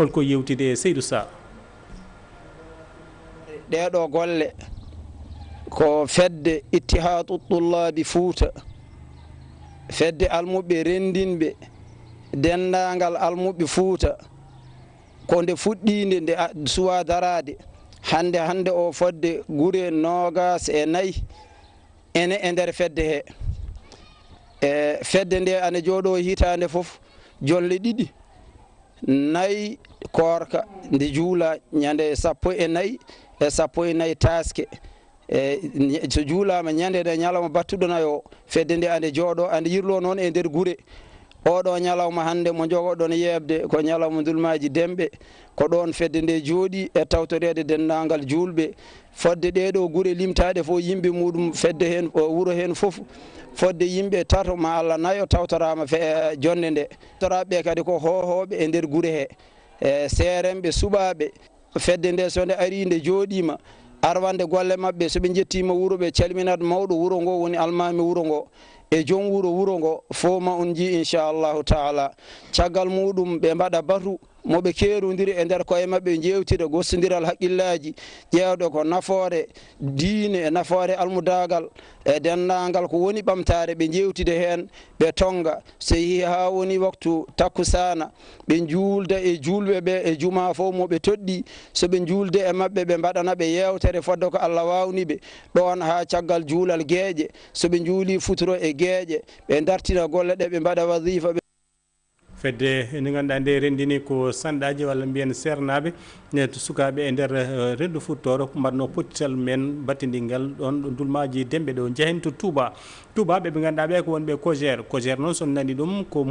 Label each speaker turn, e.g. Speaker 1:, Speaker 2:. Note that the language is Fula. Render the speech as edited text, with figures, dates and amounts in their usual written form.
Speaker 1: holko yewtide Seydou Sarr.
Speaker 2: ɗeɗo golle ko fedde ittihadu tullabi Fouta, fedde almuɓe rendinɓe dendagal almuɓe Fouta ko nde fuɗɗinde nde suwa darade hande o fodde gure 24 ene e nder fedde he fedde nde ane jooɗo hitande fof jolle 2 nayi korka nde juula ñande 14 e 14 taske so juulama ñande nde ñalawma battuɗo nayo fedde nde ande jooɗo ande yirlo noon e nder gure oɗo ñalawma hande mo jogoɗon yebde ko ñalawma dulmaji demɓe ko ɗon fedde nde jooɗi e tawtorede dendagal julɓe fodde ɗeɗo gure limtade fof yimɓe muɗum fedde hen wuuro hen fof fodde yimɓe tato ma Allah nayo tawtorama jonde nde toraɓe kadi ko hohoɓe e nder gure he seeremɓe suɓaɓe fedde nde so nde ari nde jooɗima arwande golle mabɓe soɓe jettima wuuro ɓe calminat mawɗo wuuro ngo woni almami wuuro ngo e joom wuuro ngo fo ma on ji inchallahu taala caggal muɗum ɓe mbaɗa batu moɓe kerodiri e nder koye mabɓe jewtida gostodiral haqqillaji ƴewɗe ko nafoore diine e nafoore almudagal e dendagal ko woni ɓamtare ɓe jewtida hen ɓe tonga so yeehi ha woni waktu takkusana ɓe juulda e julɓe ɓe e juma fof moɓe toɗɗi soɓe julde e mabɓe ɓe mbaɗana ɓe yewtere fodde ko Allah wawniɓe ɗon ha caggal juulal gueeƴe soɓe juuli futuro e gueeƴe ɓe dartina golle ɗe ɓe mbaɗa wasifa
Speaker 1: fedde nde ganduɗa nde rendini ko sanɗaji walla mbiyen sernaɓe ne to sukaɓe e nder rendu futtoro mbaɗno pottital men battidingal ɗon ɗo dulmaji demɓe ɗo jeehen to Touba ɓe ganduɗa ɓe ko wonɓe Kogère noon son nani ɗum ko